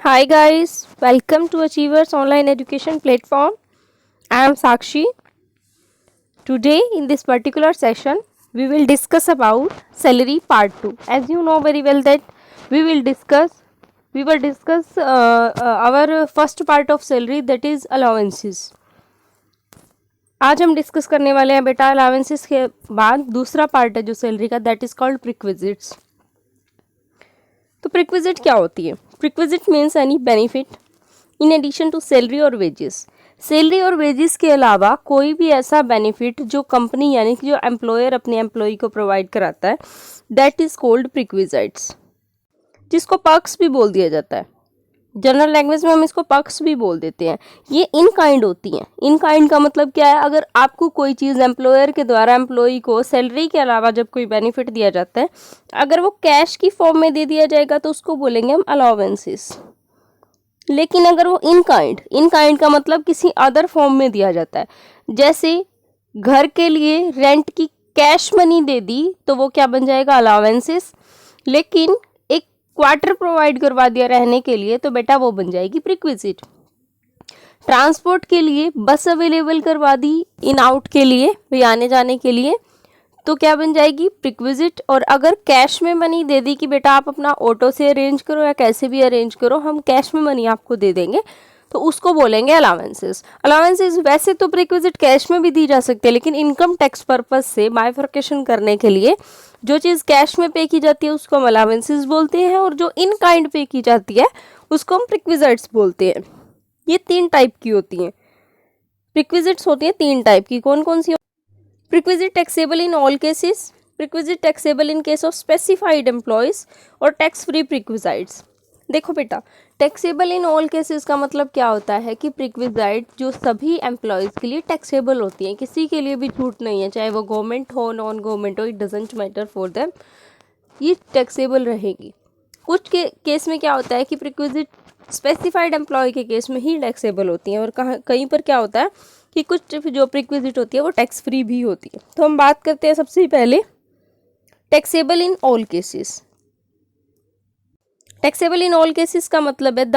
Hi guys, welcome to Achievers Online Education Platform. I am Sakshi. Today in this particular session, we will discuss about salary part 2. As you know very well that we will discuss our first part of salary, that is allowances. आज हम discuss करने वाले हैं बेटा allowances के बाद दूसरा part है जो सैलरी का, दैट इज कॉल्ड प्रिक्विजिट्स। तो प्रिक्विजिट क्या होती है? Perquisite means any benefit in addition to salary और वेजेस। सैलरी और वेजेस के अलावा कोई भी ऐसा बेनिफिट जो कंपनी यानी कि जो एम्प्लॉयर अपने एम्प्लॉय को प्रोवाइड कराता है, दैट इज कॉल्ड प्रिक्विजिट्स, जिसको पर्क्स भी बोल दिया जाता है। जनरल लैंग्वेज में हम इसको पर्क्स भी बोल देते हैं। ये इन काइंड होती हैं। इन काइंड का मतलब क्या है? अगर आपको कोई चीज़ एम्प्लॉयर के द्वारा एम्प्लॉई को सैलरी के अलावा जब कोई बेनिफिट दिया जाता है, अगर वो कैश की फॉर्म में दे दिया जाएगा तो उसको बोलेंगे हम अलाउंसेस। लेकिन अगर वो इन काइंड का मतलब किसी अदर फॉर्म में दिया जाता है, जैसे घर के लिए रेंट की कैश मनी दे दी तो वो क्या बन जाएगा? अलाउंसेस। लेकिन एक क्वार्टर प्रोवाइड करवा दिया रहने के लिए तो बेटा वो बन जाएगी प्रिक्विजिट। ट्रांसपोर्ट के लिए बस अवेलेबल करवा दी इन आउट के लिए, भी आने जाने के लिए, तो क्या बन जाएगी? प्रिक्विजिट। और अगर कैश में मनी दे दी कि बेटा आप अपना ऑटो से अरेंज करो या कैसे भी अरेंज करो, हम कैश में मनी आपको दे देंगे, तो उसको बोलेंगे अलाउंसेस। अलाउंसेस वैसे तो प्रिक्विजिट कैश में भी दी जा सकती है, लेकिन इनकम टैक्स पर्पज से बाइफर्केशन करने के लिए जो चीज़ कैश में पे की जाती है उसको हम अलाउंसेस बोलते हैं, और जो इन काइंड पे की जाती है उसको हम प्रिक्विजिट्स बोलते हैं। ये 3 टाइप की होती हैं। प्रिक्विजिट्स होती हैं 3 टाइप की। कौन कौन सी? Requisite taxable in all cases, requisite taxable in case of specified employees और टैक्स फ्री प्रिक्विजाइट्स। देखो बेटा, टैक्सेबल इन ऑल केसेस का मतलब क्या होता है कि प्रिक्विजाइट जो सभी एम्प्लॉयज़ के लिए टैक्सेबल होती हैं, किसी के लिए भी छूट नहीं है, चाहे वो गवर्नमेंट हो नॉन गवर्नमेंट हो, it doesn't matter for them, ये टैक्सेबल रहेगी। कुछ केस में क्या होता है कि प्रिक्विजिट स्पेसिफाइड एम्प्लॉय के केस में ही टैक्सेबल होती हैं, और कहीं पर क्या होता है कि कुछ जो प्रिक्विजिट होती है वो टैक्स फ्री भी होती है। तो हम बात करते हैं सबसे पहले taxable in all cases. Taxable in all cases का मतलब है the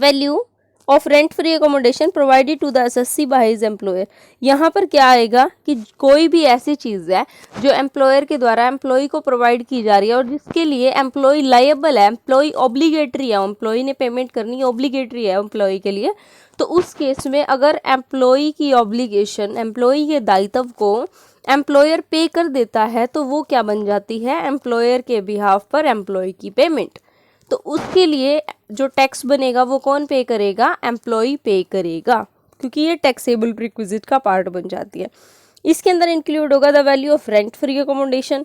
value of rent free accommodation provided to the assessee by his employer. यहाँ पर क्या आएगा कि कोई भी ऐसी चीज़ है जो एम्प्लॉयर के द्वारा एम्प्लॉय को प्रोवाइड की जा रही है और जिसके लिए एम्प्लॉय लायबल है, एम्प्लॉय ऑब्लिगेटरी है, एम्प्लॉय ने पेमेंट करनी ऑब्लिगेटरी है एम्प्लॉय के लिए, तो उस केस में अगर एम्प्लॉय की ऑब्लिगेशन, एम्प्लॉय के दायित्व को एम्प्लॉयर पे कर देता है तो वो क्या बन जाती है? एम्प्लॉयर के बिहाफ पर एम्प्लॉय की पेमेंट। तो उसके लिए जो टैक्स बनेगा वो कौन पे करेगा? एम्प्लॉय पे करेगा, क्योंकि ये टैक्सेबल प्रिक्विजिट का पार्ट बन जाती है। इसके अंदर इंक्लूड होगा the value of rent free accommodation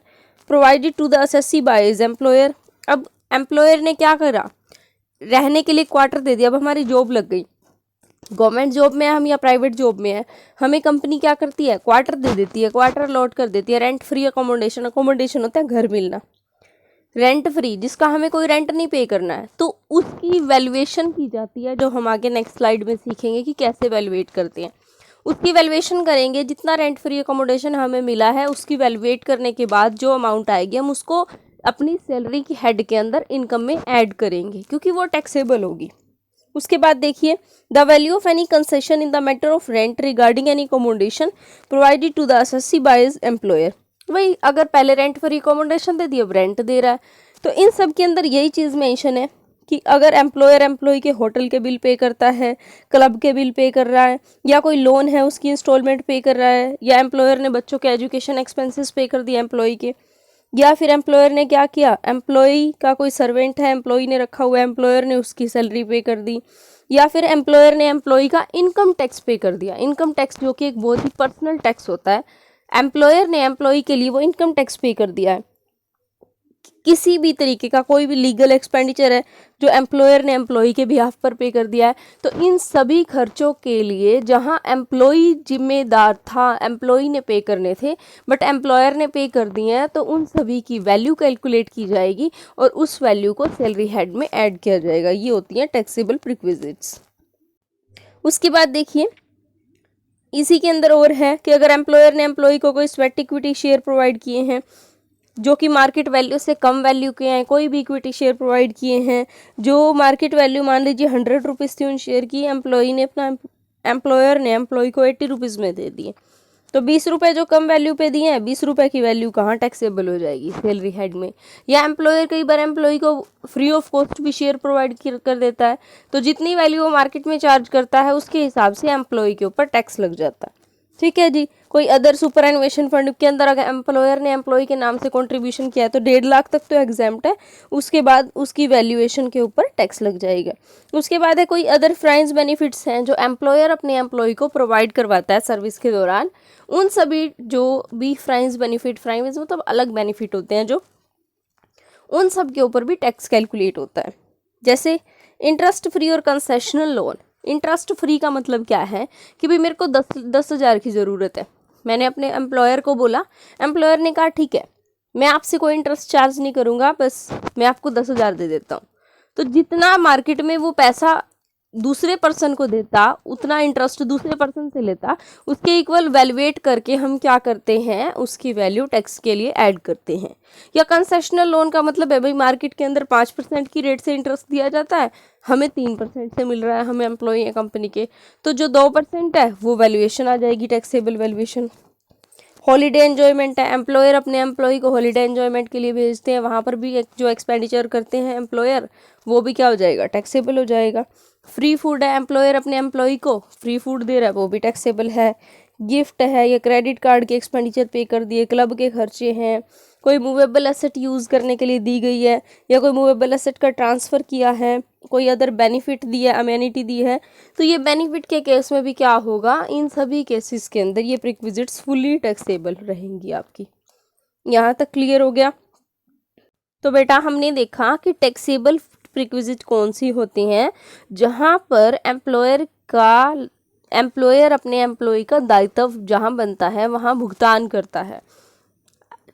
provided to the assessee by his employer. अब एम्प्लॉयर ने क्या करा? रहने के लिए क्वार्टर दे दिया। अब हमारी जॉब लग गई, गवर्नमेंट जॉब में है हम या प्राइवेट जॉब में है, हमें कंपनी क्या करती है? क्वार्टर दे देती है, क्वार्टर अलॉट कर देती है। रेंट फ्री अकोमोडेशन, अकोमोडेशन होता है घर मिलना, रेंट फ्री जिसका हमें कोई रेंट नहीं पे करना है, तो उसकी वैल्यूएशन की जाती है, जो हम आगे नेक्स्ट स्लाइड में सीखेंगे कि कैसे वैल्यूएट करते हैं। उसकी वैल्यूएशन करेंगे, जितना रेंट फ्री अकोमोडेशन हमें मिला है उसकी वैल्यूएट करने के बाद जो अमाउंट आएगी हम उसको अपनी सैलरी की हेड के अंदर इनकम में ऐड करेंगे, क्योंकि वो टैक्सेबल होगी। उसके बाद देखिए, the value of any concession in the matter of rent regarding any accommodation provided to the assessee by his employer. वही, अगर पहले रेंट फ्री अकोमोडेशन दे दी, अब रेंट दे रहा है, तो इन सब के अंदर यही चीज़ मेंशन है कि अगर एम्प्लॉयर एम्प्लॉय के होटल के बिल पे करता है, क्लब के बिल पे कर रहा है, या कोई लोन है उसकी इंस्टॉलमेंट पे कर रहा है, या एम्प्लॉयर ने बच्चों के एजुकेशन एक्सपेंसेस पे कर दिए एम्प्लॉय के, या फिर एम्प्लॉयर ने क्या किया? एम्प्लॉय का कोई सर्वेंट है, एम्प्लॉय ने रखा हुआ है, एम्प्लॉयर ने उसकी सैलरी पे कर दी, या फिर एम्प्लॉयर ने एम्प्लॉय का इनकम टैक्स पे कर दिया। इनकम टैक्स जो कि एक बहुत ही पर्सनल टैक्स होता है, एम्प्लॉयर ने एम्प्लॉय के लिए वो इनकम टैक्स पे कर दिया है। किसी भी तरीके का कोई भी लीगल एक्सपेंडिचर है जो एम्प्लॉयर ने एम्प्लॉय के बिहाफ पर पे कर दिया है, तो इन सभी खर्चों के लिए जहां एम्प्लॉय जिम्मेदार था, एम्प्लॉय ने पे करने थे बट एम्प्लॉयर ने पे कर दिए हैं, तो उन सभी की वैल्यू कैलकुलेट की जाएगी और उस वैल्यू को सैलरी हेड में ऐड किया जाएगा। ये होती हैं टैक्सेबल प्रिक्विजिट्स। उसके बाद देखिए, इसी के अंदर और है कि अगर एम्प्लॉयर ने एम्प्लॉय को कोई स्वेट इक्विटी शेयर प्रोवाइड किए हैं, जो कि मार्केट वैल्यू से कम वैल्यू के हैं, कोई भी इक्विटी शेयर प्रोवाइड किए हैं जो मार्केट वैल्यू मान लीजिए 100 रुपीज़ थी उन शेयर की, एम्प्लॉयर ने एम्प्लॉय को 80 रुपीज़ में दे दिए, तो 20 रुपये जो कम वैल्यू पे दिए हैं, 20 रुपये की वैल्यू कहाँ टैक्सेबल हो जाएगी सैलरी हेड में। या एम्प्लॉयर कई बार एम्प्लॉय को फ्री ऑफ कॉस्ट भी शेयर प्रोवाइड कर देता है, तो जितनी वैल्यू वो मार्केट में चार्ज करता है उसके हिसाब से एम्प्लॉय के ऊपर टैक्स लग जाता है। ठीक है जी। कोई अदर सुपर एनुएशन फंड के अंदर अगर एम्प्लॉयर ने एम्प्लॉय के नाम से कंट्रीब्यूशन किया है तो 1.5 लाख तक तो एग्जाम्प्ट है, उसके बाद उसकी वैल्यूएशन के ऊपर टैक्स लग जाएगा। उसके बाद है कोई अदर फ्राइज बेनिफिट्स हैं जो एम्प्लॉयर अपने एम्प्लॉय को प्रोवाइड करवाता है सर्विस के दौरान, उन सभी जो भी फ्राइज बेनिफिट, फ्राइज मतलब अलग बेनिफिट होते हैं जो, उन सब के ऊपर भी टैक्स कैलकुलेट होता है। जैसे इंटरेस्ट फ्री और कंसेशनल लोन। इंटरेस्ट फ्री का मतलब क्या है कि भाई मेरे को 10,000 की ज़रूरत है, मैंने अपने एम्प्लॉयर को बोला, एम्प्लॉयर ने कहा ठीक है मैं आपसे कोई इंटरेस्ट चार्ज नहीं करूँगा, बस मैं आपको 10,000 दे देता हूँ। तो जितना मार्केट में वो पैसा दूसरे पर्सन को देता उतना इंटरेस्ट दूसरे पर्सन से लेता, उसके इक्वल वैल्यूएट करके हम क्या करते हैं, उसकी वैल्यू टैक्स के लिए ऐड करते हैं। या कंसेशनल लोन का मतलब है भाई मार्केट के अंदर 5% की रेट से इंटरेस्ट दिया जाता है, हमें 3% से मिल रहा है, हमें एम्प्लॉई है कंपनी के, तो जो 2% है वो वैल्यूएशन आ जाएगी, टैक्सेबल वैल्यूएशन। हॉलीडे एन्जॉयमेंट है, एम्प्लॉयर अपने एम्प्लॉय को हॉलीडे एन्जॉयमेंट के लिए भेजते हैं, वहाँ पर भी जो एक्सपेंडिचर करते हैं एम्प्लॉयर वो भी क्या हो जाएगा, टैक्सेबल हो जाएगा। फ्री फूड है, एम्प्लॉयर अपने एम्प्लॉय को फ्री फूड दे रहा है, वो भी टैक्सेबल है। गिफ्ट है या क्रेडिट कार्ड के एक्सपेंडिचर पे कर दिए, क्लब के खर्चे हैं, कोई मूवेबल एसेट यूज़ करने के लिए दी गई है या कोई मूवेबल एसेट का ट्रांसफ़र किया है, कोई अदर बेनिफिट दी है, अमेनिटी दी है, तो ये बेनिफिट के केस में भी क्या होगा, इन सभी केसेस के अंदर ये प्रीक्विजिट्स फुली टैक्सेबल रहेंगी आपकी। यहाँ तक क्लियर हो गया। तो बेटा हमने देखा कि टैक्सेबल प्रीक्विजिट कौन सी होती हैं, जहाँ पर एम्प्लॉयर अपने एम्प्लॉय का दायित्व जहाँ बनता है वहाँ भुगतान करता है,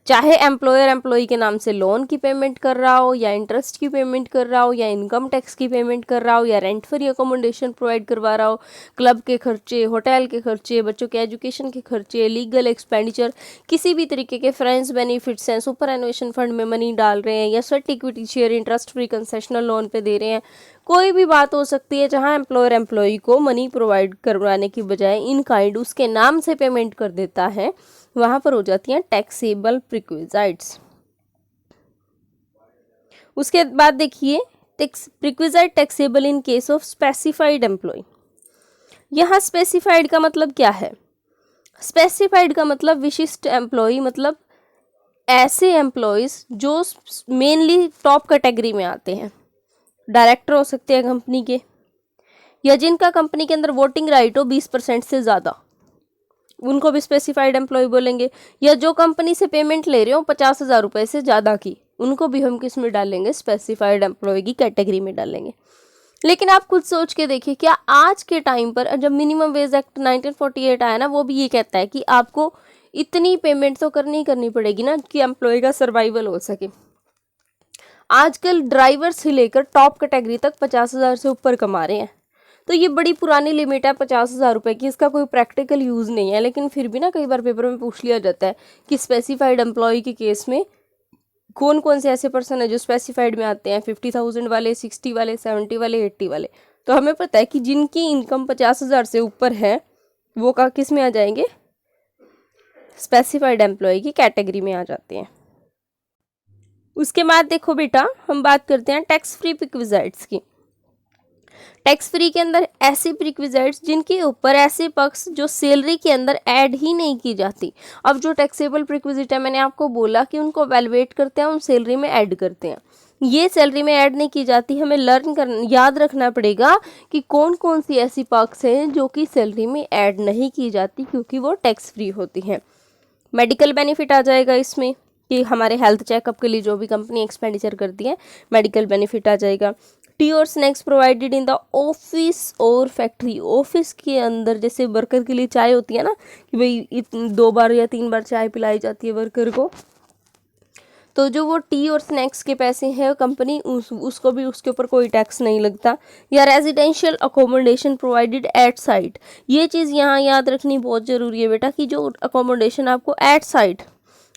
चाहे एम्प्लॉयर एम्प्लॉय के नाम से लोन की पेमेंट कर रहा हो या इंटरेस्ट की पेमेंट कर रहा हो या इनकम टैक्स की पेमेंट कर रहा हो या रेंट फ्री अकोमोडेशन प्रोवाइड करवा रहा हो, क्लब के खर्चे, होटल के खर्चे, बच्चों के एजुकेशन के खर्चे, लीगल एक्सपेंडिचर, किसी भी तरीके के फ्रेंड्स बेनिफिट्स हैं, सुपर एनुएशन फंड में मनी डाल रहे हैं या sweat equity share interest free concessional loan पे दे रहे हैं, कोई भी बात हो सकती है जहां एम्प्लॉयर एम्प्लॉय को मनी प्रोवाइड करवाने की बजाय इन काइंड उसके नाम से पेमेंट कर देता है, वहां पर हो जाती हैं टैक्सेबल प्रीक्विजाइट्स। उसके बाद देखिए perquisite taxable in case of specified employee. यहाँ स्पेसिफाइड का मतलब क्या है, स्पेसिफाइड का मतलब विशिष्ट एम्प्लॉय, मतलब ऐसे एम्प्लॉयज जो मेनली टॉप कैटेगरी में आते हैं, डायरेक्टर हो सकते हैं कंपनी के, या जिनका कंपनी के अंदर वोटिंग राइट हो 20% से ज़्यादा, उनको भी स्पेसिफाइड एम्प्लॉय बोलेंगे। या जो कंपनी से पेमेंट ले रहे हो 50,000 रुपये से ज़्यादा की, उनको भी हम किस में डालेंगे, स्पेसिफाइड एम्प्लॉय की कैटेगरी में डालेंगे। लेकिन आप खुद सोच के देखिए, क्या आज के टाइम पर जब मिनिमम वेज एक्ट 1948 आया ना, वो भी ये कहता है कि आपको इतनी पेमेंट तो करनी पड़ेगी ना कि एम्प्लॉय का सर्वाइवल हो सके। आजकल ड्राइवर से लेकर टॉप कैटेगरी तक 50,000 से ऊपर कमा रहे हैं, तो ये बड़ी पुरानी लिमिट है 50,000 रुपये की, इसका कोई प्रैक्टिकल यूज़ नहीं है। लेकिन फिर भी ना कई बार पेपर में पूछ लिया जाता है कि स्पेसिफाइड एम्प्लॉय के केस में कौन कौन से ऐसे पर्सन है जो स्पेसिफाइड में आते हैं, 50,000 वाले, 60 वाले, 70 वाले, 80 वाले। तो हमें पता है कि जिनकी इनकम 50,000 से ऊपर है वो का किस में आ जाएंगे, स्पेसिफाइड एम्प्लॉय की कैटेगरी में आ जाते हैं। उसके बाद देखो बेटा हम बात करते हैं टैक्स फ्री प्रीक्विजाइट्स की। टैक्स फ्री के अंदर ऐसी प्रीक्विजाइट्स जिनके ऊपर ऐसे पक्ष जो सैलरी के अंदर ऐड ही नहीं की जाती। अब जो टैक्सेबल प्रीक्विजिट है मैंने आपको बोला कि उनको वैल्यूएट करते हैं, उन सैलरी में ऐड करते हैं, ये सैलरी में ऐड नहीं की जाती। हमें याद रखना पड़ेगा कि कौन कौन सी ऐसी पक्ष हैं जो कि सैलरी में ऐड नहीं की जाती क्योंकि वो टैक्स फ्री होती हैं। मेडिकल बेनिफिट आ जाएगा इसमें कि हमारे हेल्थ चेकअप के लिए जो भी कंपनी एक्सपेंडिचर करती है मेडिकल बेनिफिट आ जाएगा। टी और snacks provided in the office और फैक्ट्री। ऑफिस के अंदर जैसे वर्कर के लिए चाय होती है ना कि भाई 2 बार या 3 बार चाय पिलाई जाती है वर्कर को, तो जो वो टी और स्नैक्स के पैसे हैं कंपनी उसको भी उसके ऊपर कोई टैक्स नहीं लगता। या residential accommodation provided at site, ये चीज़ यहाँ याद रखनी बहुत ज़रूरी है बेटा कि जो अकोमोडेशन आपको एट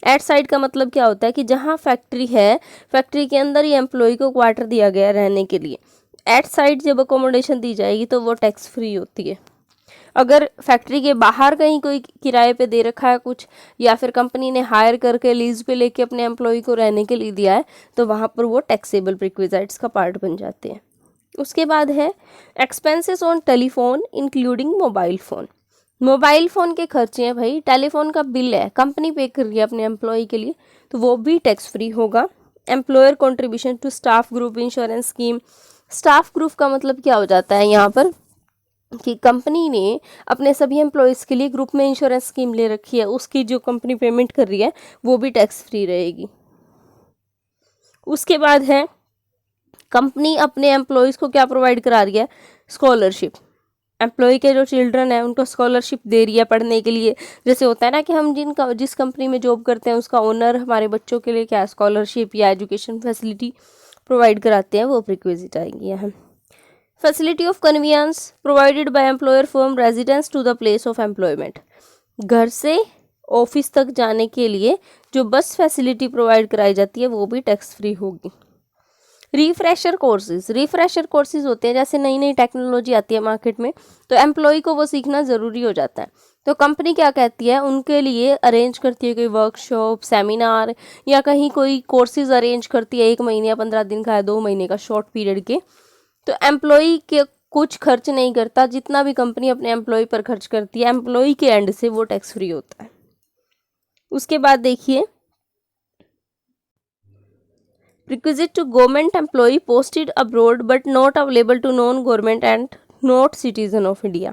एट साइट का मतलब क्या होता है कि जहाँ फैक्ट्री है, फैक्ट्री के अंदर ही एम्प्लॉय को क्वार्टर दिया गया रहने के लिए। एट साइट जब अकोमोडेशन दी जाएगी तो वो टैक्स फ्री होती है। अगर फैक्ट्री के बाहर कहीं कोई किराए पे दे रखा है कुछ, या फिर कंपनी ने हायर करके लीज पे लेके अपने एम्प्लॉय को रहने के लिए दिया है, तो वहाँ पर वो टैक्सेबल प्रिक्विजिट्स का पार्ट बन जाते हैं। उसके बाद है expenses on telephone including mobile phone. Mobile phone के खर्चे हैं भाई, टेलीफोन का बिल है, कंपनी पे कर रही है अपने एम्प्लॉय के लिए, तो वो भी टैक्स फ्री होगा। Employer contribution to staff group insurance scheme. Staff group का मतलब क्या हो जाता है यहाँ पर कि कंपनी ने अपने सभी एम्प्लॉयज़ के लिए ग्रुप में इंश्योरेंस स्कीम ले रखी है, उसकी जो कंपनी पेमेंट कर रही है वो भी टैक्स फ्री रहेगी। उसके बाद है कंपनी अपने एम्प्लॉयज़ को क्या प्रोवाइड करा रही है, स्कॉलरशिप। एम्प्लॉय के जो चिल्ड्रन है उनको स्कॉलरशिप दे रही है पढ़ने के लिए। जैसे होता है ना कि हम जिस कंपनी में जॉब करते हैं उसका ओनर हमारे बच्चों के लिए क्या स्कॉलरशिप या एजुकेशन फैसिलिटी प्रोवाइड कराते हैं, वो प्रिक्विजिट आएंगी यहाँ। Facility of conveyance provided by employer from residence to the place of employment. घर से ऑफिस तक जाने के लिए जो बस फैसिलिटी प्रोवाइड कराई जाती है वो भी टैक्स फ्री होगी। रिफ्रेशर कोर्सेज होते हैं, जैसे नई नई टेक्नोलॉजी आती है मार्केट में तो एम्प्लॉय को वो सीखना ज़रूरी हो जाता है। तो कंपनी क्या कहती है, उनके लिए अरेंज करती है कोई वर्कशॉप, सेमिनार, या कहीं कोई कोर्सेज अरेंज करती है 1 महीने या 15 दिन का या 2 महीने का शॉर्ट पीरियड के। तो एम्प्लॉय के कुछ खर्च नहीं करता, जितना भी कंपनी अपने एम्प्लॉय पर खर्च करती है एम्प्लॉय के एंड से वो टैक्स फ्री होता है। उसके बाद देखिए requisite to government employee posted abroad but not available to non government and not citizen of India।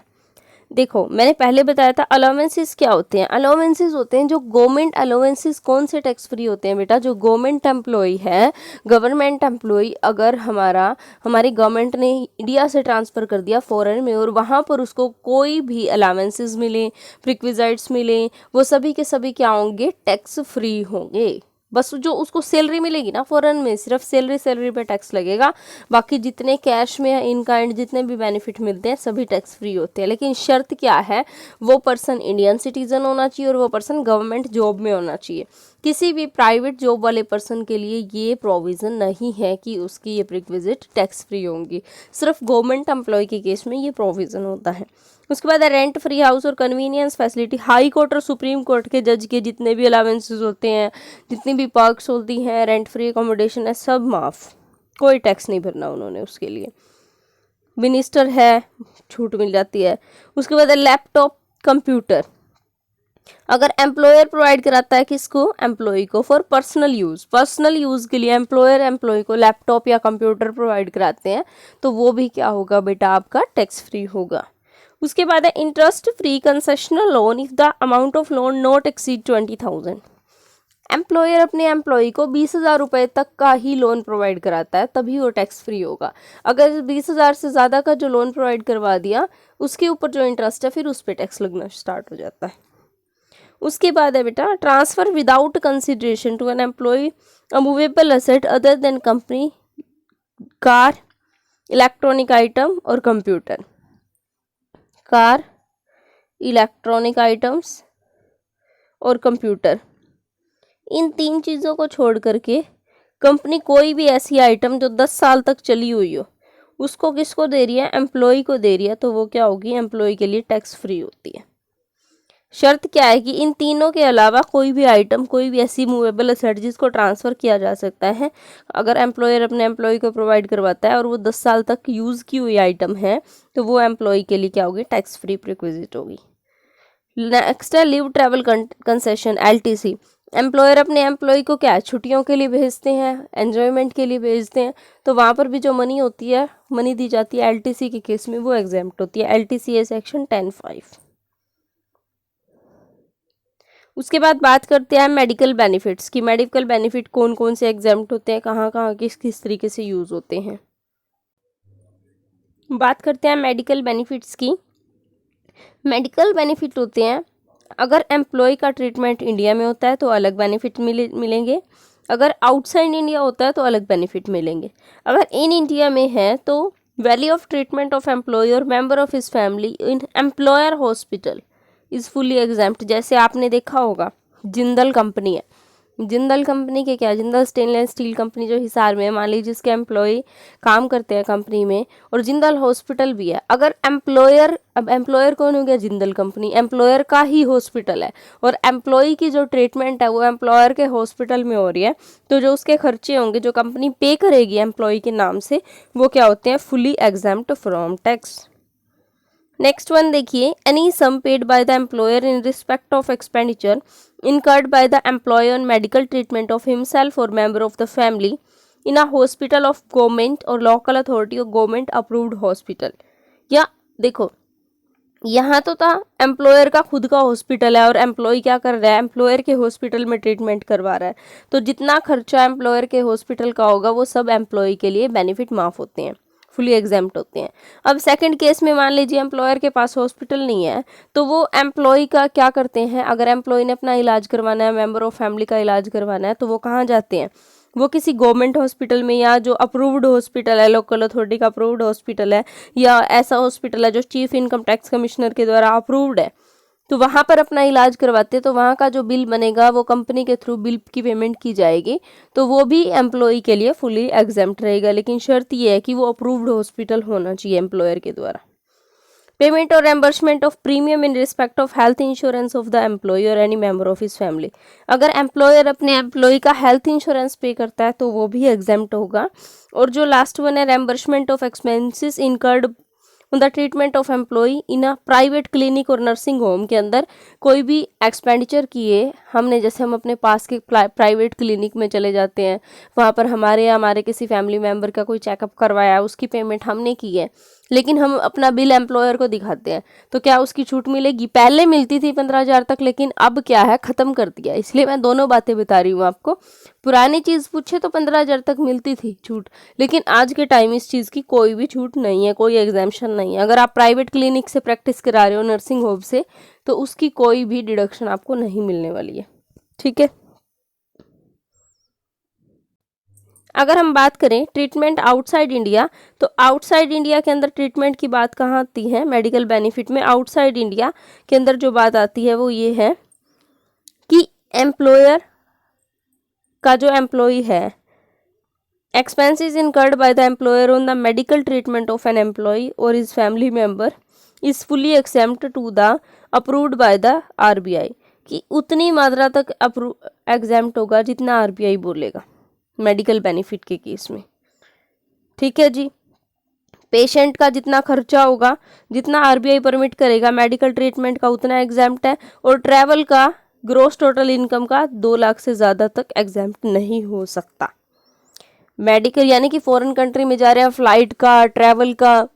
देखो मैंने पहले बताया था अलाउंसेस क्या होते हैं। अलाउंसेस होते हैं जो गवर्नमेंट अलाउंसेस कौन से टैक्स फ्री होते हैं बेटा, जो गवर्नमेंट एम्प्लॉय है, गवर्नमेंट एम्प्लॉय अगर हमारी गवर्नमेंट ने इंडिया से ट्रांसफ़र कर दिया फॉरेन में और वहाँ पर उसको कोई भी अलाउंसेस मिले, प्रिक्विजिट्स मिले, वो सभी के सभी क्या होंगे, टैक्स फ्री होंगे। बस जो उसको सैलरी मिलेगी ना फॉरेन में, सिर्फ सैलरी पे टैक्स लगेगा, बाकी जितने कैश में इन काइंड जितने भी बेनिफिट मिलते हैं सभी टैक्स फ्री होते हैं। लेकिन शर्त क्या है, वो पर्सन इंडियन सिटीजन होना चाहिए और वो पर्सन गवर्नमेंट जॉब में होना चाहिए। किसी भी प्राइवेट जॉब वाले पर्सन के लिए ये प्रोविज़न नहीं है कि उसकी ये प्रिक्विजिट टैक्स फ्री होंगी, सिर्फ गवर्नमेंट एम्प्लॉय के केस में ये प्रोविज़न होता है। उसके बाद रेंट फ्री हाउस और कन्वीनियंस फैसिलिटी। हाई कोर्ट और सुप्रीम कोर्ट के जज के जितने भी अलाउंसेस होते हैं, जितनी भी पर्क्स होती हैं, रेंट फ्री अकोमोडेशन है, सब माफ़, कोई टैक्स नहीं भरना उन्होंने उसके लिए। मिनिस्टर है, छूट मिल जाती है। उसके बाद लैपटॉप, कंप्यूटर। अगर एम्प्लॉयर प्रोवाइड कराता है किसको, एम्प्लॉय को, फॉर पर्सनल यूज़ के लिए एम्प्लॉयर एम्प्लॉय को लैपटॉप या कंप्यूटर प्रोवाइड कराते हैं, तो वो भी क्या होगा बेटा, आपका टैक्स फ्री होगा। उसके बाद है interest free concessional loan if the amount of loan not exceed 20,000। Employer अपने एम्प्लॉय को 20,000 रुपये तक का ही लोन प्रोवाइड कराता है, तभी वो टैक्स फ्री होगा। अगर 20,000 से ज़्यादा का जो लोन प्रोवाइड करवा दिया उसके ऊपर जो इंटरेस्ट है फिर उस पर टैक्स लगना स्टार्ट हो जाता है। उसके बाद है बेटा transfer without consideration to an employee a movable asset other than company, car, electronic item और कंप्यूटर। कार, इलेक्ट्रॉनिक आइटम्स और कंप्यूटर, इन 3 चीज़ों को छोड़ करके कंपनी कोई भी ऐसी आइटम जो 10 साल तक चली हुई हो उसको किसको दे रही है, एम्प्लॉय को दे रही है, तो वो क्या होगी, एम्प्लॉय के लिए टैक्स फ्री होती है। शर्त क्या है कि इन तीनों के अलावा कोई भी आइटम, कोई भी ऐसी मूवेबल एसेट जिसको ट्रांसफ़र किया जा सकता है, अगर एम्प्लॉयर अपने एम्प्लॉय को प्रोवाइड करवाता है और वो 10 साल तक यूज़ की हुई आइटम है, तो वो एम्प्लॉय के लिए क्या होगी, टैक्स फ्री प्रिक्विजिट होगी। नेक्स्ट है leave travel concession, LTC। Employer अपने एम्प्लॉय को क्या छुट्टियों के लिए भेजते हैं, एन्जॉयमेंट के लिए भेजते हैं, तो वहाँ पर भी जो मनी होती है, मनी दी जाती है LTC के केस में, वो एग्जेम्प्ट होती है। LTC है सेक्शन 10(5). उसके बाद बात करते हैं मेडिकल बेनिफिट्स की। मेडिकल बेनिफिट कौन कौन से एग्जेम्प्ट होते हैं, कहाँ कहाँ किस तरीके से यूज़ होते हैं। बात करते हैं मेडिकल बेनिफिट्स की। मेडिकल बेनिफिट होते हैं, अगर एम्प्लॉय का ट्रीटमेंट इंडिया में होता है तो अलग बेनिफिट मिलेंगे, अगर आउटसाइड इंडिया होता है तो अलग बेनिफिट मिलेंगे। अगर इन इंडिया में है तो value of treatment of employee और member of his family in employer hospital is fully exempt. जैसे आपने देखा होगा जिंदल कंपनी है, जिंदल कंपनी के क्या, जिंदल स्टेनलेस स्टील कंपनी जो हिसार में है, मान लीजिए जिसके एम्प्लॉय काम करते हैं कंपनी में, और जिंदल हॉस्पिटल भी है। अगर एम्प्लॉयर, अब एम्प्लॉयर कौन हो गया, जिंदल कंपनी, एम्प्लॉयर का ही हॉस्पिटल है और एम्प्लॉय की जो ट्रीटमेंट है वो एम्प्लॉयर के हॉस्पिटल में हो रही है, तो जो उसके खर्चे होंगे जो कंपनी पे करेगी एम्प्लॉय के नाम से, वो क्या होते हैं, fully exempt from tax. Next one देखिए, any sum paid by the employer in respect of expenditure incurred by the employee on medical treatment of himself or member of the family in a hospital of government or local authority or government approved hospital। या देखो, यहाँ तो था employer का खुद का hospital है और एम्प्लॉय क्या कर रहा है, एम्प्लॉयर के हॉस्पिटल में ट्रीटमेंट करवा रहा है, तो जितना खर्चा एम्प्लॉयर के हॉस्पिटल का होगा वो सब एम्प्लॉय के लिए बेनिफिट माफ होते हैं, फुली एग्जेम्प्ट होते हैं। अब सेकंड केस में मान लीजिए एम्प्लॉयर के पास हॉस्पिटल नहीं है, तो वो एम्प्लॉय का क्या करते हैं, अगर एम्प्लॉय ने अपना इलाज करवाना है, मेंबर ऑफ फैमिली का इलाज करवाना है, तो वो कहाँ जाते हैं, वो किसी गवर्नमेंट हॉस्पिटल में, या जो अप्रूव्ड हॉस्पिटल है, लोकल अथॉरिटी का अप्रूव्ड हॉस्पिटल है, या ऐसा हॉस्पिटल है जो चीफ इनकम टैक्स कमिश्नर के द्वारा अप्रूव्ड है, तो वहाँ पर अपना इलाज करवाते हैं। तो वहाँ का जो बिल बनेगा वो कंपनी के थ्रू बिल की पेमेंट की जाएगी, तो वो भी एम्प्लॉय के लिए फुली एग्जेम्प्ट रहेगा, लेकिन शर्त ये है कि वो अप्रूव्ड हॉस्पिटल होना चाहिए एम्प्लॉयर के द्वारा। पेमेंट और reimbursement of premium in respect of health insurance of the employee और any member of his family. अगर एम्प्लॉयर अपने एम्प्लॉय का हेल्थ इंश्योरेंस पे करता है तो वो भी एग्जेम्प्ट होगा। और जो लास्ट वन है, reimbursement of expenses incurred the treatment of employee in a private clinic और नर्सिंग होम के अंदर कोई भी एक्सपेंडिचर किए हमने, जैसे हम अपने पास के प्राइवेट क्लिनिक में चले जाते हैं, वहाँ पर हमारे या हमारे किसी फैमिली मेम्बर का कोई चेकअप करवाया, उसकी पेमेंट हमने की है, लेकिन हम अपना बिल एम्प्लॉयर को दिखाते हैं, तो क्या उसकी छूट मिलेगी? पहले मिलती थी 15,000 तक, लेकिन अब क्या है, ख़त्म कर दिया। इसलिए मैं दोनों बातें बता रही हूँ आपको। पुरानी चीज़ पूछे तो 15,000 तक मिलती थी छूट, लेकिन आज के टाइम इस चीज़ की कोई भी छूट नहीं है, कोई एग्जाम्पशन नहीं है। अगर आप प्राइवेट क्लिनिक से प्रैक्टिस करा रहे हो, नर्सिंग होम से, तो उसकी कोई भी डिडक्शन आपको नहीं मिलने वाली है। ठीक है। अगर हम बात करें ट्रीटमेंट आउटसाइड इंडिया, तो आउटसाइड इंडिया के अंदर ट्रीटमेंट की बात कहाँ आती है, मेडिकल बेनिफिट में आउटसाइड इंडिया के अंदर जो बात आती है वो ये है कि एम्प्लॉयर का जो एम्प्लॉय है, expenses incurred by the employer on the medical treatment of an employee और his family member is fully except to the approved by the RBI, कि उतनी मात्रा तक एग्जेम्प्ट होगा जितना आरबीआई बोलेगा मेडिकल बेनिफिट के केस में। ठीक है जी। पेशेंट का जितना खर्चा होगा, जितना आरबीआई परमिट करेगा मेडिकल ट्रीटमेंट का, उतना एग्जेम्प्ट है। और ट्रैवल का ग्रोस टोटल इनकम का 2 लाख से ज़्यादा तक एग्जेम्प्ट नहीं हो सकता। मेडिकल यानी कि फॉरेन कंट्री में जा रहे हैं, फ्लाइट का, ट्रैवल का,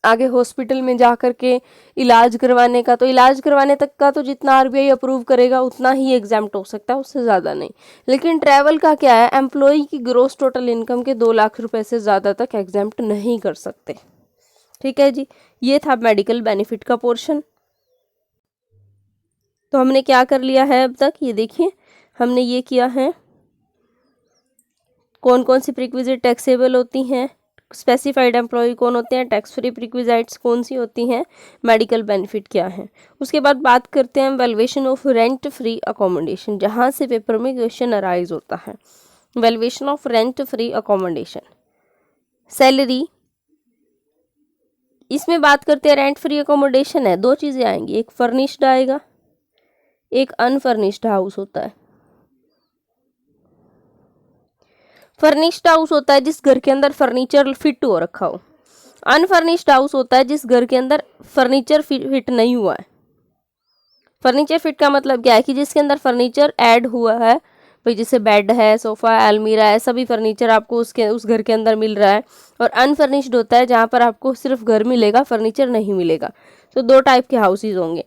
आगे हॉस्पिटल में जा कर के इलाज करवाने का, तो इलाज करवाने तक का तो जितना आरबीआई अप्रूव करेगा उतना ही एग्जाम्प्ट हो सकता है, उससे ज़्यादा नहीं। लेकिन ट्रैवल का क्या है, एम्प्लॉय की ग्रोस टोटल इनकम के 2 लाख रुपए से ज़्यादा तक एग्जाम्प्ट नहीं कर सकते। ठीक है जी। ये था मेडिकल बेनिफिट का पोर्शन। तो हमने क्या कर लिया है अब तक, ये देखिए हमने ये किया है, कौन कौन सी प्रीक्विजिट टैक्सेबल होती हैं, स्पेसिफाइड एम्प्लॉय कौन होते हैं, टैक्स फ्री प्रीक्विजाइट्स कौन सी होती हैं, मेडिकल बेनिफिट क्या है। उसके बाद बात करते हैं valuation of rent free accommodation, जहाँ से पेपर में क्वेश्चन अराइज होता है। Valuation of rent free accommodation, salary, इसमें बात करते हैं रेंट फ्री अकोमोडेशन है, 2 चीज़ें आएंगी, एक फर्निश्ड आएगा, एक अनफर्निश्ड हाउस होता है। फर्निश्ड हाउस होता है जिस घर के अंदर फर्नीचर फिट हो रखा हो। अनफर्निश्ड हाउस होता है जिस घर के अंदर फर्नीचर फिट नहीं हुआ है। फर्नीचर फिट का मतलब क्या है कि जिसके अंदर फर्नीचर ऐड हुआ है, भाई जैसे बेड है, सोफ़ा, अलमीरा है, सभी फर्नीचर आपको उस घर के अंदर मिल रहा है। और अनफर्निश्ड होता है जहाँ पर आपको सिर्फ घर मिलेगा, फर्नीचर नहीं मिलेगा। तो 2 टाइप के हाउसेज होंगे।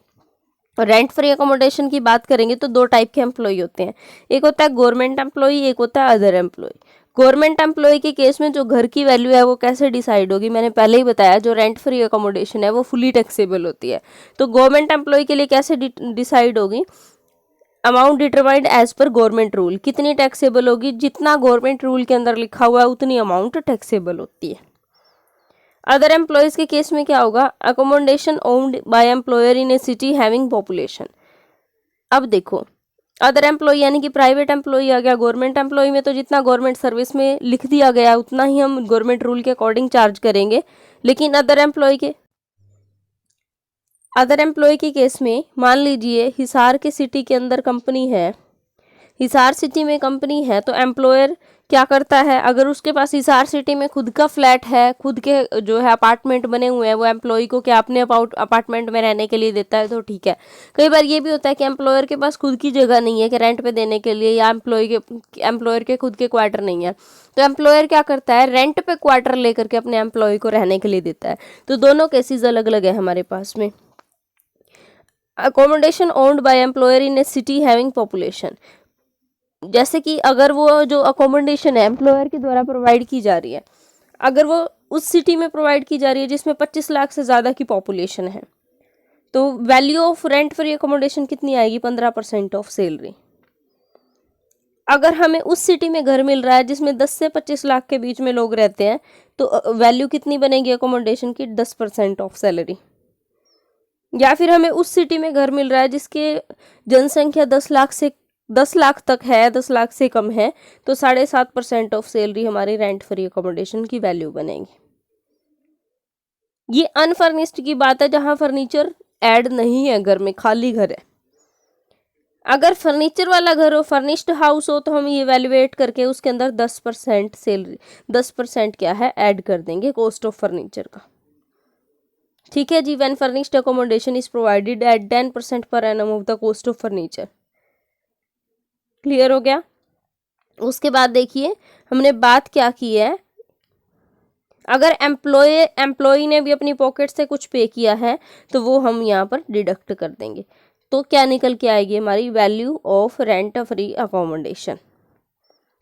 और रेंट फ्री अकोमोडेशन की बात करेंगे तो 2 टाइप के एम्प्लॉय होते हैं, एक होता है गवर्नमेंट एम्प्लॉय, एक होता है अदर एम्प्लॉय। गवर्नमेंट एम्प्लॉय के केस में जो घर की वैल्यू है वो कैसे डिसाइड होगी, मैंने पहले ही बताया, जो रेंट फ्री अकोमोडेशन है वो फुली टैक्सेबल होती है। तो गवर्नमेंट एम्प्लॉय के लिए कैसे डिसाइड होगी, amount determined as per government rule, कितनी टैक्सेबल होगी, जितना गवर्नमेंट रूल के अंदर लिखा हुआ है उतनी अमाउंट टैक्सेबल होती है। अदर एम्प्लॉयज़ के केस में क्या होगा, accommodation owned by employer in A city having population. अब देखो, अदर एम्प्लॉय यानी कि प्राइवेट एम्प्लॉय आ गया। गवर्नमेंट एम्प्लॉय में तो जितना गवर्नमेंट सर्विस में लिख दिया गया उतना ही हम गवर्नमेंट रूल के अकॉर्डिंग चार्ज करेंगे। लेकिन अदर एम्प्लॉय के केस में मान लीजिए हिसार के सिटी के अंदर कंपनी है, हिसार सिटी में कंपनी है, तो एम्प्लॉयर क्या करता है, अगर उसके पास हिसार सिटी में खुद का फ्लैट है, खुद के जो है अपार्टमेंट बने हुए हैं, वो एम्प्लॉय को क्या अपने अपार्टमेंट में रहने के लिए देता है तो ठीक है। कई बार ये भी होता है कि एम्प्लॉयर के पास खुद की जगह नहीं है कि रेंट पे देने के लिए, या एम्प्लॉयर के खुद के क्वार्टर नहीं है, तो एम्प्लॉयर क्या करता है, रेंट पे क्वार्टर लेकर के अपने एम्प्लॉय को रहने के लिए देता है। तो दोनों केसेस अलग अलग है हमारे पास में। Accommodation owned by employer in A city having population, जैसे कि अगर वो जो अकोमोडेशन है एम्प्लॉयर के द्वारा प्रोवाइड की जा रही है, अगर वो उस सिटी में प्रोवाइड की जा रही है जिसमें 25 लाख से ज़्यादा की पॉपुलेशन है, तो value of rent free accommodation कितनी आएगी, 15% ऑफ सैलरी। अगर हमें उस सिटी में घर मिल रहा है जिसमें 10 से 25 लाख के बीच में लोग रहते हैं, तो वैल्यू कितनी बनेगी अकोमोडेशन की, 10% ऑफ सैलरी। या फिर हमें उस सिटी में घर मिल रहा है जिसके जनसंख्या 10 लाख तक है, 10 लाख से कम है, तो 7.5% ऑफ सैलरी हमारी रेंट फ्री अकोमोडेशन की वैल्यू बनेगी। ये अनफर्निश्ड की बात है, जहां फर्नीचर ऐड नहीं है, घर में खाली घर है। अगर फर्नीचर वाला घर हो, फर्निश्ड हाउस हो, तो हम ये वैल्यूएट करके उसके अंदर 10% सैलरी, 10% क्या है ऐड कर देंगे कॉस्ट ऑफ फर्नीचर का। ठीक है जी। When furnished accommodation is provided at 10% per annum of the cost of furniture. Clear हो गया। उसके बाद देखिए हमने बात क्या की है, अगर एम्प्लॉय ने भी अपनी पॉकेट से कुछ पे किया है तो वो हम यहाँ पर डिडक्ट कर देंगे। तो क्या निकल के आएगी हमारी value of rent free accommodation.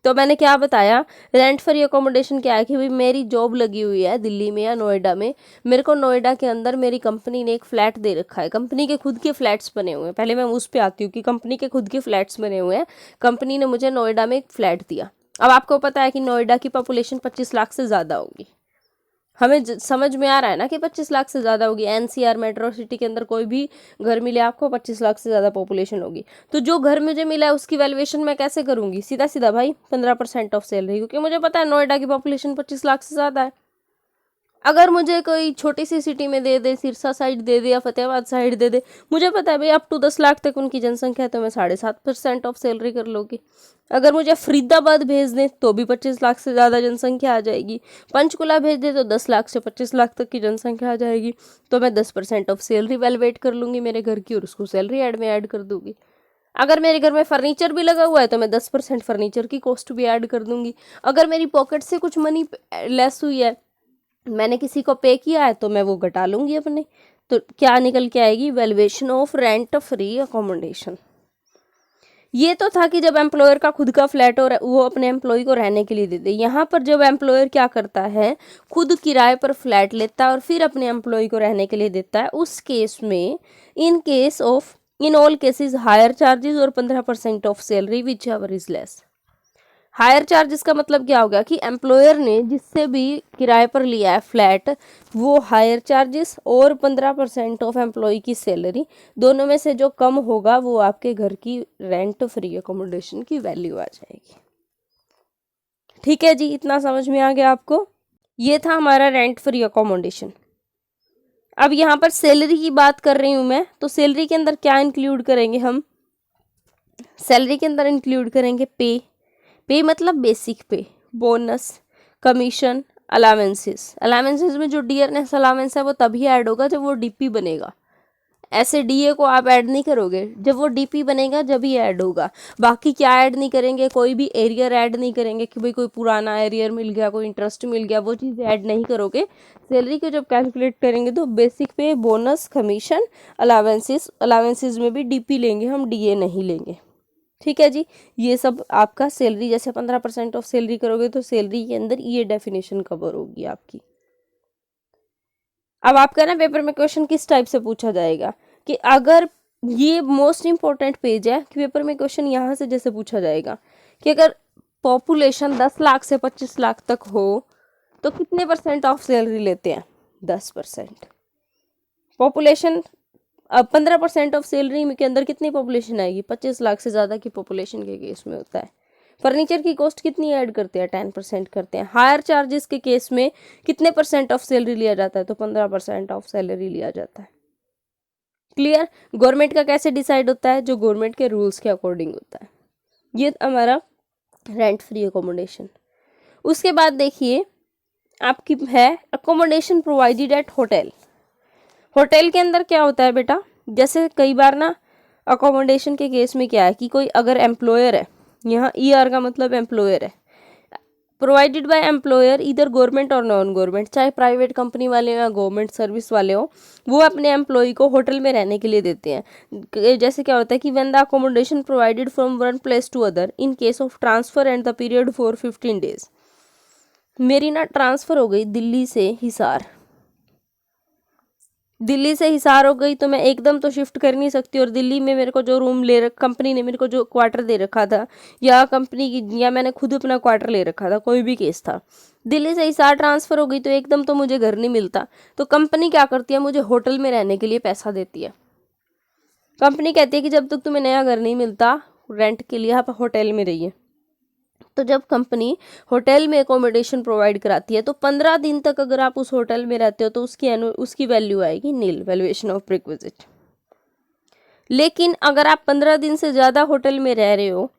तो मैंने क्या बताया, रेंट फ्री अकोमोडेशन क्या है कि भाई मेरी जॉब लगी हुई है दिल्ली में या नोएडा में, मेरे को नोएडा के अंदर मेरी कंपनी ने एक फ्लैट दे रखा है, कंपनी के खुद के फ्लैट्स बने हुए हैं। पहले मैं उस पर आती हूँ कि कंपनी के खुद के फ्लैट्स बने हुए हैं, कंपनी ने मुझे नोएडा में एक फ्लैट दिया। अब आपको पता है कि नोएडा की पॉपुलेशन 25 लाख से ज़्यादा होगी, हमें समझ में आ रहा है ना कि 25 लाख से ज़्यादा होगी। एनसीआर मेट्रो सिटी के अंदर कोई भी घर मिले आपको 25 लाख से ज़्यादा पॉपुलेशन होगी। तो जो घर मुझे मिला है उसकी वैल्यूएशन मैं कैसे करूंगी, सीधा सीधा भाई 15% ऑफ सैलरी, क्योंकि मुझे पता है नोएडा की पॉपुलेशन 25 लाख से ज़्यादा है। अगर मुझे कोई छोटी सी सिटी में दे दे, सिरसा साइड दे दे या फतेहाबाद साइड दे दे, मुझे पता है भाई अप टू 10 लाख तक उनकी जनसंख्या है, तो मैं 7.5% ऑफ सैलरी कर लूँगी। अगर मुझे फरीदाबाद भेज दें तो भी 25 लाख से ज़्यादा जनसंख्या आ जाएगी, पंचकुला भेज दे तो 10 लाख से 25 लाख तक की जनसंख्या आ जाएगी, तो मैं 10% ऑफ सैलरी वैल्यूएट कर लूँगी मेरे घर की और उसको सैलरी ऐड में ऐड कर दूँगी। अगर मेरे घर में फर्नीचर भी लगा हुआ है तो मैं 10% फर्नीचर की कॉस्ट भी ऐड कर दूँगी। अगर मेरी पॉकेट से कुछ मनी लेस हुई है, मैंने किसी को पे किया है, तो मैं वो घटा लूँगी अपने। तो क्या निकल के आएगी, valuation of rent free accommodation. ये तो था कि जब एम्प्लॉयर का खुद का फ्लैट और वो अपने एम्प्लॉय को रहने के लिए दे दे। यहाँ पर जब एम्प्लॉयर क्या करता है, खुद किराए पर फ्लैट लेता है और फिर अपने एम्प्लॉय को रहने के लिए देता है, उस केस में इन ऑल केसेस हायर चार्जेस और 15% of salary which ever is less. Higher charges का मतलब क्या होगा कि एम्प्लॉयर ने जिससे भी किराए पर लिया है फ्लैट, वो हायर चार्जेस और 15% ऑफ एम्प्लॉय की सैलरी, दोनों में से जो कम होगा वो आपके घर की रेंट फ्री अकोमोडेशन की वैल्यू आ जाएगी। ठीक है जी, इतना समझ में आ गया आपको। ये था हमारा रेंट फ्री अकोमोडेशन। अब यहाँ पर सैलरी की बात कर रही हूँ मैं, तो सैलरी के अंदर क्या इंक्लूड करेंगे हम, सैलरी के अंदर इंक्लूड करेंगे पे मतलब बेसिक पे, बोनस, कमीशन, अलावेंसेस में जो डियरनेस अलावेंस है वो तभी ऐड होगा जब वो डीपी बनेगा। ऐसे डीए को आप ऐड नहीं करोगे, जब वो डीपी बनेगा जब ही ऐड होगा। बाकी क्या ऐड नहीं करेंगे, कोई भी एरियर ऐड नहीं करेंगे कि भाई कोई पुराना एरियर मिल गया, कोई इंटरेस्ट मिल गया, वो चीज़ ऐड नहीं करोगे। सैलरी को जब कैलकुलेट करेंगे तो बेसिक पे, बोनस, कमीशन, अलावेंसेस में भी डीपी लेंगे हम, डीए नहीं लेंगे। ठीक है जी। ये सब आपका सैलरी, जैसे 15% ऑफ सैलरी करोगे तो सैलरी के अंदर ये डेफिनेशन कवर होगी आपकी। अब आपका ना पेपर में क्वेश्चन किस टाइप से पूछा जाएगा कि अगर ये मोस्ट इंपॉर्टेंट पेज है कि पेपर में क्वेश्चन यहाँ से जैसे पूछा जाएगा कि अगर पॉपुलेशन 10 लाख से 25 लाख तक हो तो कितने % ऑफ सैलरी लेते हैं, 10%। पॉपुलेशन अब 15% ऑफ सैलरी के अंदर कितनी पॉपुलेशन आएगी, 25 लाख से ज़्यादा की पॉपुलेशन के केस में होता है। फर्नीचर की कॉस्ट कितनी ऐड करते हैं, 10% करते हैं। हायर चार्जेस के केस में कितने परसेंट ऑफ सैलरी लिया जाता है, तो 15% ऑफ सैलरी लिया जाता है। क्लियर। गवर्नमेंट का कैसे डिसाइड होता है, जो गवर्नमेंट के रूल्स के अकॉर्डिंग होता है। ये हमारा रेंट फ्री अकोमोडेशन। उसके बाद देखिए आपकी है accommodation provided eight hotel. Hotel के अंदर क्या होता है बेटा, जैसे कई बार ना अकोमोडेशन के केस में क्या है कि कोई अगर एम्प्लॉयर है, यहाँ ER का मतलब एम्प्लॉयर है, प्रोवाइडेड बाय एम्प्लॉयर इधर गवर्नमेंट और नॉन गवर्नमेंट, चाहे प्राइवेट कंपनी वाले हो या गवर्नमेंट सर्विस वाले हो, वो अपने एम्प्लॉय को होटल में रहने के लिए देते हैं। जैसे क्या होता है कि when the accommodation provided from one place to other in case of transfer and the period for 15 days. मेरी ना ट्रांसफ़र हो गई दिल्ली से हिसार, दिल्ली से हिसार हो गई तो मैं एकदम तो शिफ्ट कर नहीं सकती, और दिल्ली में मेरे को जो रूम कंपनी ने मेरे को जो क्वार्टर दे रखा था, या कंपनी की या मैंने खुद अपना क्वार्टर ले रखा था, कोई भी केस था, दिल्ली से हिसार ट्रांसफ़र हो गई तो एकदम तो मुझे घर नहीं मिलता। तो कंपनी क्या करती है, मुझे होटल में रहने के लिए पैसा देती है। कंपनी कहती है कि जब तक तुम्हें नया घर नहीं मिलता रेंट के लिए आप होटल में रहिए। तो जब कंपनी होटल में अकोमोडेशन प्रोवाइड कराती है तो 15 दिन तक अगर आप उस होटल में रहते हो तो उसकी वैल्यू आएगी नील, वैल्यूएशन ऑफ प्रीक्विजिट। लेकिन अगर आप 15 दिन से ज़्यादा होटल में रह रहे हो,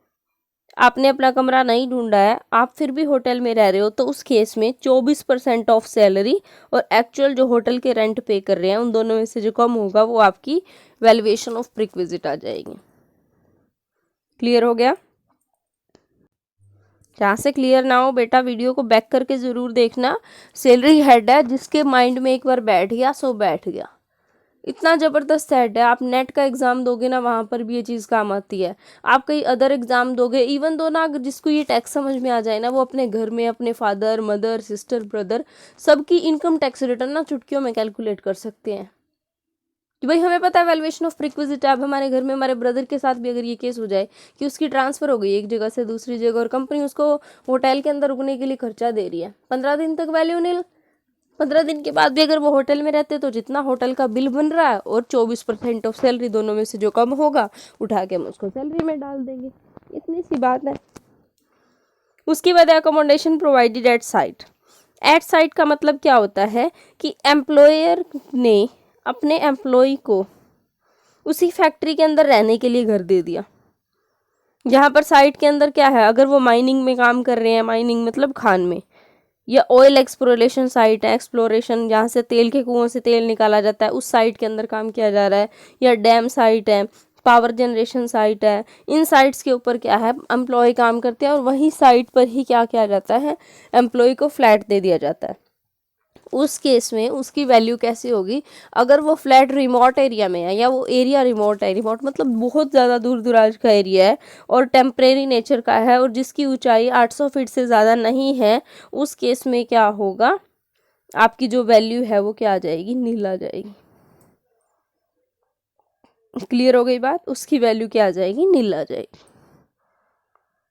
आपने अपना कमरा नहीं ढूंढा है, आप फिर भी होटल में रह रहे हो, तो उस केस में 24% ऑफ सैलरी और एक्चुअल जो होटल के रेंट पे कर रहे हैं उन दोनों में से जो कम होगा वो आपकी वैल्यूएशन ऑफ प्रीक्विजिट आ जाएगी। क्लियर हो गया। जहाँ से क्लियर ना हो बेटा वीडियो को बैक करके ज़रूर देखना। सैलरी हेड है, जिसके माइंड में एक बार बैठ गया सो बैठ गया, इतना ज़बरदस्त हेड है। आप नेट का एग्ज़ाम दोगे ना, वहाँ पर भी ये चीज़ काम आती है। आप कई अदर एग्ज़ाम दोगे, इवन दो ना, जिसको ये टैक्स समझ में आ जाए ना, वो अपने घर में अपने फादर मदर सिस्टर ब्रदर सबकी इनकम टैक्स रिटर्न ना चुटकियों में कैलकुलेट कर सकते हैं कि भाई हमें पता है वैल्यूएशन ऑफ प्रीक्विजिट। अब हमारे घर में हमारे ब्रदर के साथ भी अगर ये केस हो जाए कि उसकी ट्रांसफ़र हो गई एक जगह से दूसरी जगह और कंपनी उसको होटल के अंदर रुकने के लिए खर्चा दे रही है, 15 दिन तक वैल्यू नील। 15 दिन के बाद भी अगर वो होटल में रहते तो जितना होटल का बिल बन रहा है और 24% ऑफ सैलरी दोनों में से जो कम होगा उठा के हम उसको सैलरी में डाल देंगे, इतनी सी बात है। उसके बाद accommodation provided at site. At site का मतलब क्या होता है कि एम्प्लॉयर ने अपने एम्प्लॉय को उसी फैक्ट्री के अंदर रहने के लिए घर दे दिया। जहाँ पर साइट के अंदर क्या है, अगर वो माइनिंग में काम कर रहे हैं, माइनिंग मतलब खान में, या ऑयल एक्सप्लोरेशन साइट है, एक्सप्लोरेशन जहाँ से तेल के कुओं से तेल निकाला जाता है, उस साइट के अंदर काम किया जा रहा है, या डैम साइट है, पावर जनरेशन साइट है, इन साइट्स के ऊपर क्या है एम्प्लॉय काम करते हैं और वही साइट पर ही क्या किया जाता है, एम्प्लॉय को फ्लैट दे दिया जाता है। उस केस में उसकी वैल्यू कैसी होगी, अगर वो फ्लैट रिमोट एरिया में है, या वो एरिया रिमोट है, रिमोट मतलब बहुत ज़्यादा दूर दराज का एरिया है और टेम्परेरी नेचर का है और जिसकी ऊंचाई 800 फीट से ज़्यादा नहीं है, उस केस में क्या होगा, आपकी जो वैल्यू है वो क्या आ जाएगी, नील आ जाएगी। क्लियर हो गई बात, उसकी वैल्यू क्या आ जाएगी, नील आ जाएगी।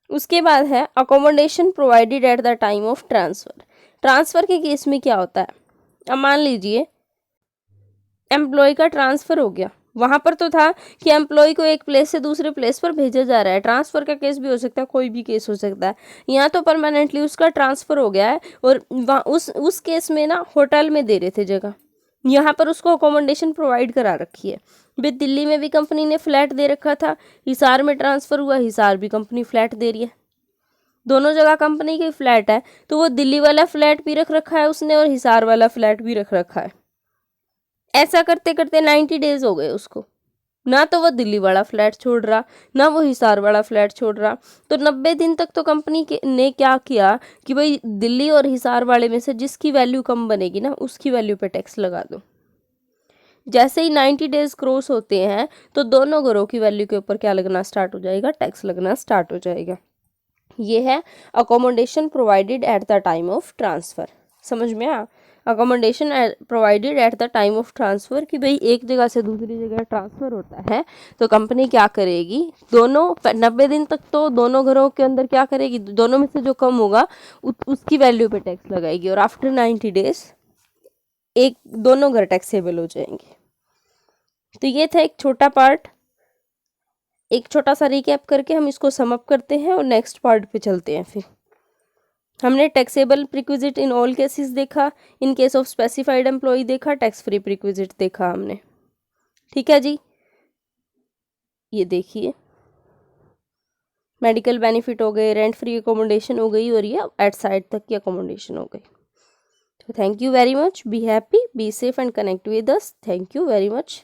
उसके बाद है accommodation provided at the time of transfer. Transfer के केस में क्या होता है, अब मान लीजिए एम्प्लॉय का ट्रांसफ़र हो गया, वहाँ पर तो था कि एम्प्लॉय को एक प्लेस से दूसरे प्लेस पर भेजा जा रहा है, ट्रांसफ़र का केस भी हो सकता है, कोई भी केस हो सकता है। यहाँ तो परमानेंटली उसका ट्रांसफ़र हो गया है और वहाँ उस केस में ना होटल में दे रहे थे जगह, यहाँ पर उसको अकोमोडेशन प्रोवाइड करा रखी है। भाई दिल्ली में भी कंपनी ने फ्लैट दे रखा था, हिसार में ट्रांसफ़र हुआ, हिसार भी कंपनी फ्लैट दे रही है, दोनों जगह कंपनी की फ्लैट है, तो वो दिल्ली वाला फ्लैट भी रख रखा है उसने और हिसार वाला फ्लैट भी रख रखा है। ऐसा करते करते 90 डेज हो गए उसको, ना तो वो दिल्ली वाला फ्लैट छोड़ रहा ना वो हिसार वाला फ्लैट छोड़ रहा। तो 90 दिन तक तो कंपनी ने क्या किया कि भाई दिल्ली और हिसार वाले में से जिसकी वैल्यू कम बनेगी ना उसकी वैल्यू पे टैक्स लगा दो। जैसे ही 90 डेज क्रॉस होते हैं तो दोनों घरों की वैल्यू के ऊपर क्या लगना स्टार्ट हो जाएगा, टैक्स लगना स्टार्ट हो जाएगा। ये है accommodation provided at the time of transfer. समझ में आ, accommodation provided at the time of transfer कि भाई एक जगह से दूसरी जगह ट्रांसफ़र होता है तो कंपनी क्या करेगी, दोनों 90 दिन तक तो दोनों घरों के अंदर क्या करेगी, दोनों में से जो कम होगा उसकी वैल्यू पे टैक्स लगाएगी और आफ्टर 90 डेज दोनों घर टैक्सेबल हो जाएंगे। तो ये था एक छोटा पार्ट, एक छोटा सा रिकैप करके हम इसको सम अप करते हैं और नेक्स्ट पार्ट पे चलते हैं। फिर हमने taxable perquisite in all cases देखा, in case of specified employee देखा, टैक्स फ्री प्रिक्विजिट देखा हमने। ठीक है जी, ये देखिए मेडिकल बेनिफिट हो गए, रेंट फ्री अकोमोडेशन हो गई और ये एट साइड तक की अकोमोडेशन हो गई। तो thank you very much, be happy, be safe and connect with us. Thank you very much.